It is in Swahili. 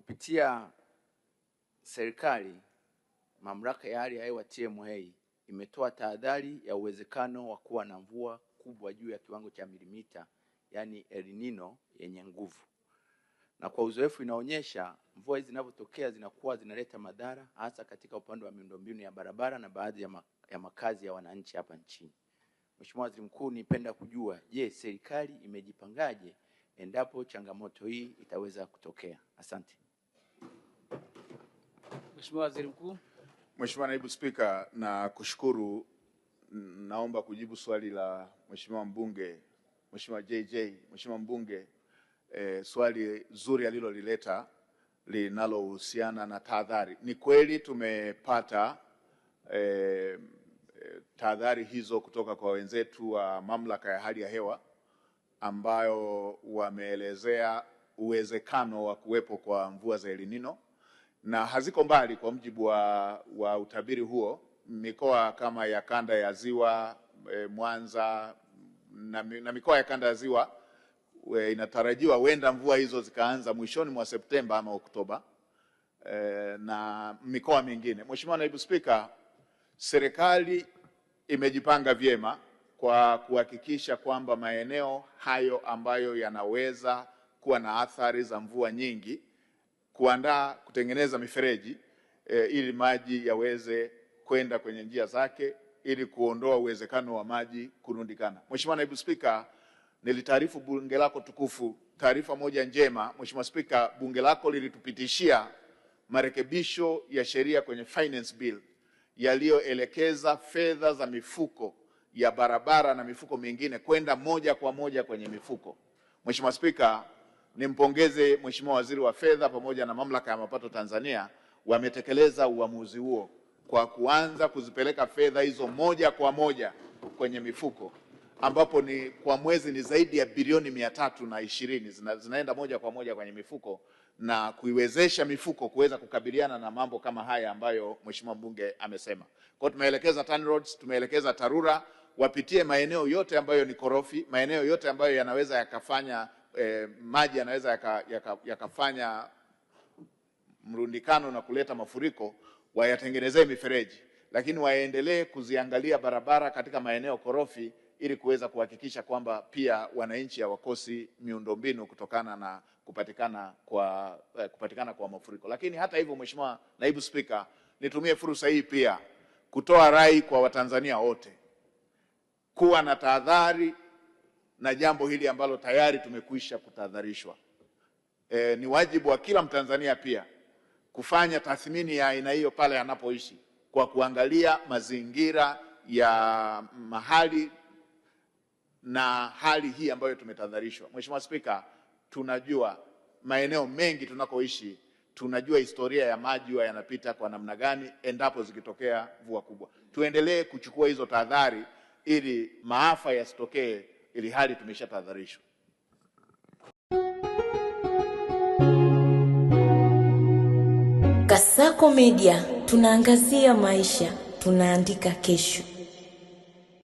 Kupitia serikali, mamlaka ya hali ya hewa TMA imetoa tahadhari ya uwezekano wa kuwa na mvua kubwa juu ya kiwango cha milimita, yani El Nino yenye nguvu. Na kwa uzoefu inaonyesha mvua hizi zinapotokea zinakuwa zinaleta madhara hasa katika upande wa miundombinu ya barabara na baadhi ya makazi ya wananchi hapa nchini. Mheshimiwa Waziri Mkuu, nipenda kujua, je, serikali imejipangaje endapo changamoto hii itaweza kutokea? Asante. Mheshimiwa Waziri Mkuu. Mheshimiwa Naibu Spika, na kushukuru. Naomba kujibu swali la Mheshimiwa mbunge, Mheshimiwa JJ, Mheshimiwa mbunge, swali zuri alilolileta linalohusiana na tahadhari. Ni kweli tumepata tahadhari hizo kutoka kwa wenzetu wa mamlaka ya hali ya hewa ambayo wameelezea uwezekano wa kuwepo kwa mvua za El Nino, na haziko mbali. Kwa mujibu wa utabiri huo, mikoa kama ya kanda ya Ziwa, Mwanza na mikoa ya kanda ya Ziwa inatarajiwa huenda mvua hizo zikaanza mwishoni mwa Septemba ama Oktoba, na mikoa mingine. Mheshimiwa Naibu Spika, serikali imejipanga vyema kwa kuhakikisha kwamba maeneo hayo ambayo yanaweza kuwa na athari za mvua nyingi, kutengeneza mifereji ili maji yaweze kwenda kwenye njia zake ili kuondoa uwezekano wa maji kurundikana. Mheshimiwa Naibu Spika, nilitaarifu bunge lako tukufu taarifa moja njema. Mheshimiwa Spika, bunge lako lilitupitishia marekebisho ya sheria kwenye finance bill yaliyoelekeza fedha za mifuko ya barabara na mifuko mingine kwenda moja kwa moja kwenye mifuko. Mheshimiwa Spika, nimpongeze Mheshimiwa Waziri wa Fedha pamoja na Mamlaka ya Mapato Tanzania, wametekeleza uamuzi huo kwa kuanza kuzipeleka fedha hizo moja kwa moja kwenye mifuko, ambapo ni kwa mwezi ni zaidi ya bilioni 320 zinaenda moja kwa moja kwenye mifuko na kuiwezesha mifuko kuweza kukabiliana na mambo kama haya ambayo Mheshimiwa mbunge amesema. Kwa tumeelekeza TANROADS, tumeelekeza TARURA wapitie maeneo yote ambayo ni korofi, maeneo yote ambayo yanaweza yakafanya maji yanaweza yakafanya mrundikano na kuleta mafuriko, wayatengenezee mifereji, lakini waendelee kuziangalia barabara katika maeneo korofi ili kuweza kuhakikisha kwamba pia wananchi hawakosi miundombinu kutokana na kupatikana kwa mafuriko. Lakini hata hivyo, Mheshimiwa Naibu Spika, nitumie fursa hii pia kutoa rai kwa Watanzania wote kuwa na tahadhari na jambo hili ambalo tayari tumekwisha kutahadharishwa. Ni wajibu wa kila Mtanzania pia kufanya tathmini ya aina hiyo pale anapoishi kwa kuangalia mazingira ya mahali na hali hii ambayo tumetahadharishwa. Mheshimiwa Spika, tunajua maeneo mengi tunakoishi, tunajua historia ya maji yanapita kwa namna gani endapo zikitokea mvua kubwa. Tuendelee kuchukua hizo tahadhari ili maafa yasitokee, ili hali tumeshatahadharishwa. Kasako Media, tunaangazia maisha, tunaandika kesho.